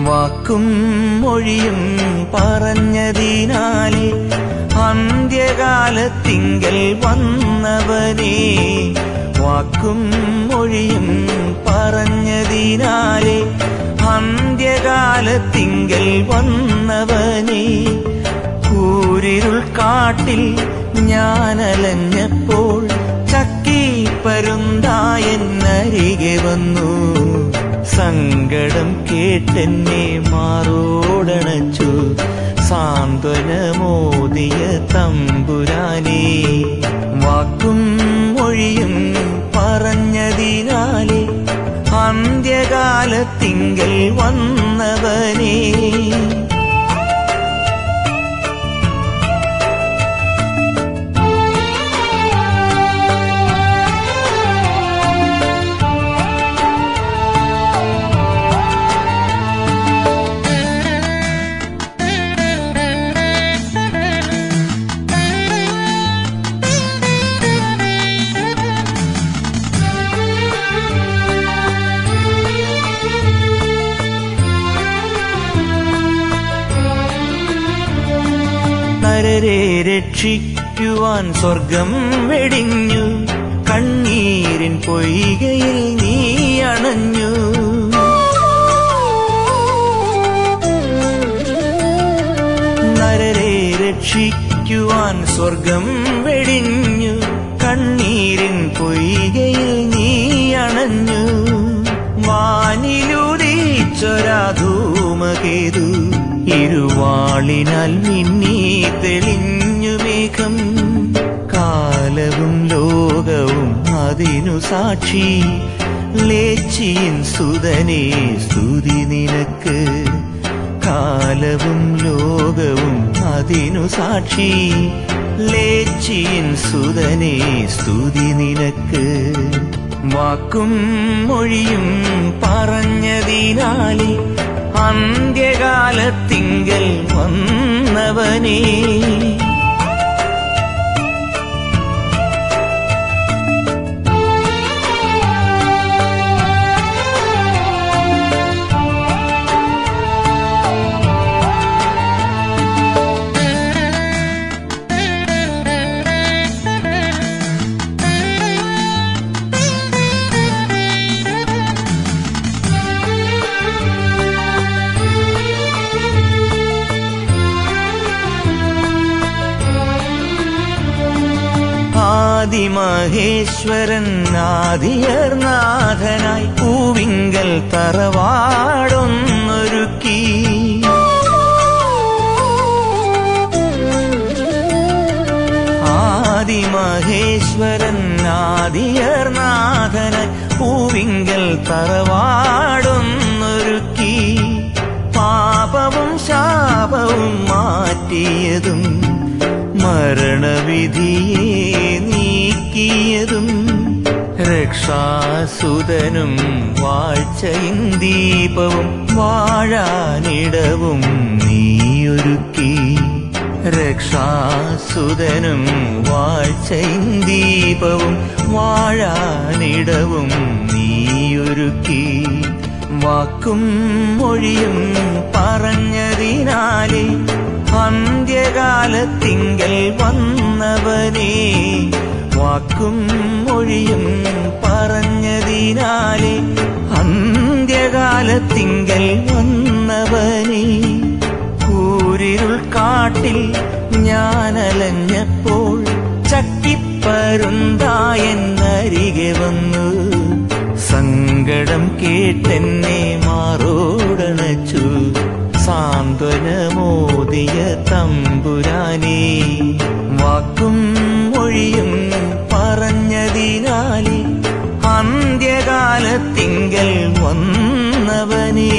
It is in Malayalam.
വാക്കും മൊഴിയും പറഞ്ഞതിനാലെ അന്ത്യകാലത്തിങ്കൽ വന്നവനേ. വാക്കും മൊഴിയും പറഞ്ഞതിനാലെ അന്ത്യകാലത്തിങ്കൽ വന്നവനേ. കൂരിരുൾ കാട്ടിൽ ഞാനലഞ്ഞപ്പോൾ ചക്കിപ്പരുന്തായെന്നരികെ വന്നു. സങ്കടം കേട്ടെന്നെ മാറോടണച്ചു സാന്ത്വനമോദിയ തമ്പുരാനേ. വാക്കും മൊഴിയും പറഞ്ഞതിനാലെ അന്ത്യകാലത്തിങ്കൽ വന്നവനേ. നരരെ രക്ഷിക്കുവാൻ സ്വർഗം വെടിഞ്ഞു, കണ്ണീരിൻ പൊയ്കയിൽ നീ അണഞ്ഞു. നരരെ രക്ഷിക്കുവാൻ സ്വർഗം വെടിഞ്ഞു, കണ്ണീരിൻ പൊയ്കയിൽ നീ അണഞ്ഞു. വാനിലുദിച്ചൊരാ ധൂമകേതു ഇരുവാളിനാൽ മിന്നി തെളിഞ്ഞു മേഘം. കാലവും ലോകവും അതിനു സാക്ഷി, ലേച്ചിൻ സുതനേ സ്തുതി നിനക്ക്. കാലവും ലോകവും അതിനു സാക്ഷി, ലേച്ചിൻ സുതനേ സ്തുതി നിനക്ക്. വാക്കും മൊഴിയും പറഞ്ഞതിനാലെ അന്ത്യകാലത്തിങ്കൽ വന്നവനേ. ആദിമഹേശ്വരൻ ആദിയർനാഥനായി പൂവിങ്കൽ തറവാടൊന്നൊരുക്കി. ആദിമഹേശ്വരൻ ആദിയർനാഥനായി പൂവിങ്കൽ തറവാടൊന്നൊരുക്കി. പാപവും ശാപവും മാറ്റിയതും മരണവിധിയെ നീക്കിയതും രക്ഷാസുതനും വാഴ്ചയും ദീപവും വാഴാനിടവും നീയൊരുക്കി. രക്ഷാസുതനും വാഴ്ചയും ദീപവും വാഴാനിടവും നീയൊരുക്കി. വാക്കും മൊഴിയും പറഞ്ഞതിനാലെ അന്ത്യകാലത്തിങ്കൽ വന്നവനേ. വാക്കും മൊഴിയും പറഞ്ഞതിനാലെ അന്ത്യകാലത്തിങ്കൽ വന്നവനേ. കൂരിരുൾ കാട്ടിൽ ഞാനലഞ്ഞപ്പോൾ ചക്കിപ്പരുന്തായെന്നരികെ വന്നു. സങ്കടം കേട്ടെന്നെ മാറോടണച്ചു സാന്ത്വനമോദിയ തമ്പുരാനേ. വാക്കും മൊഴിയും പറഞ്ഞതിനാലെ അന്ത്യകാലത്തിങ്കൽ വന്നവനേ.